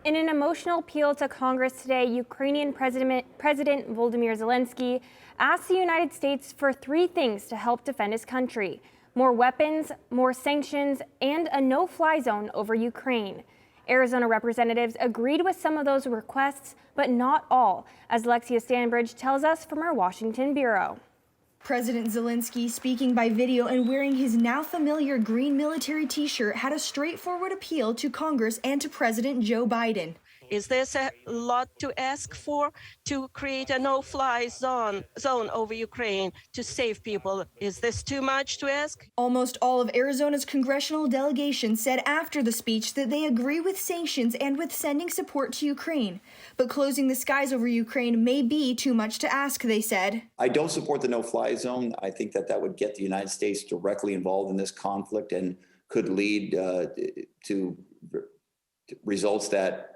In an emotional appeal to Congress today, Ukrainian President Volodymyr Zelensky asked the United States for three things to help defend his country: more weapons, more sanctions, and a no-fly zone over Ukraine. Arizona representatives agreed with some of those requests, but not all, as Alexia Stanbridge tells us from our Washington bureau. President Zelensky, speaking by video and wearing his now familiar green military t-shirt, had a straightforward appeal to Congress and to President Joe Biden. Is this a lot to ask for, to create a no-fly zone over Ukraine to save people? Is this too much to ask? Almost all of Arizona's congressional delegation said after the speech that they agree with sanctions and with sending support to Ukraine. But closing the skies over Ukraine may be too much to ask, they said. I don't support the no-fly zone. I think that would get the United States directly involved in this conflict and could lead to results that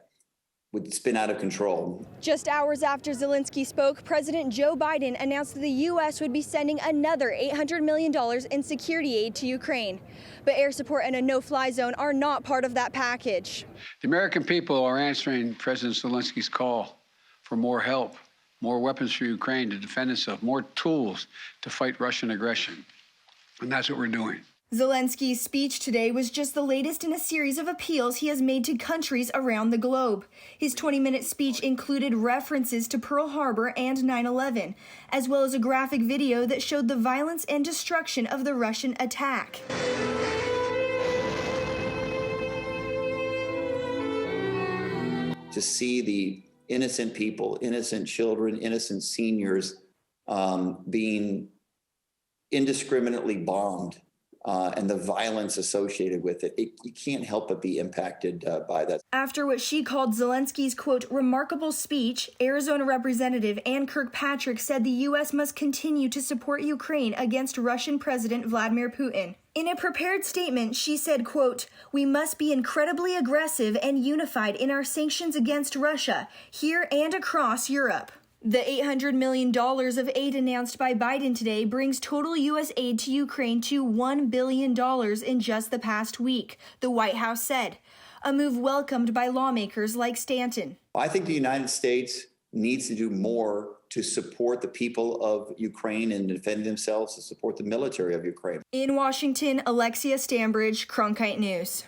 would spin out of control. Just hours after Zelensky spoke, President Joe Biden announced that the U.S. would be sending another $800 million in security aid to Ukraine. But air support and a no-fly zone are not part of that package. The American people are answering President Zelensky's call for more help, more weapons for Ukraine to defend itself, more tools to fight Russian aggression. And that's what we're doing. Zelensky's speech today was just the latest in a series of appeals he has made to countries around the globe. His 20-minute speech included references to Pearl Harbor and 9/11, as well as a graphic video that showed the violence and destruction of the Russian attack. To see the innocent people, innocent children, innocent seniors being indiscriminately bombed, and the violence associated with it, you can't help but be impacted by that. After what she called Zelensky's, quote, remarkable speech, Arizona Representative Ann Kirkpatrick said the U.S. must continue to support Ukraine against Russian President Vladimir Putin. In a prepared statement, she said, quote, we must be incredibly aggressive and unified in our sanctions against Russia, here and across Europe. The $800 million of aid announced by Biden today brings total U.S. aid to Ukraine to $1 billion in just the past week, the White House said, a move welcomed by lawmakers like Stanton. I think the United States needs to do more to support the people of Ukraine and defend themselves, to support the military of Ukraine. In Washington, Alexia Stanbridge, Cronkite News.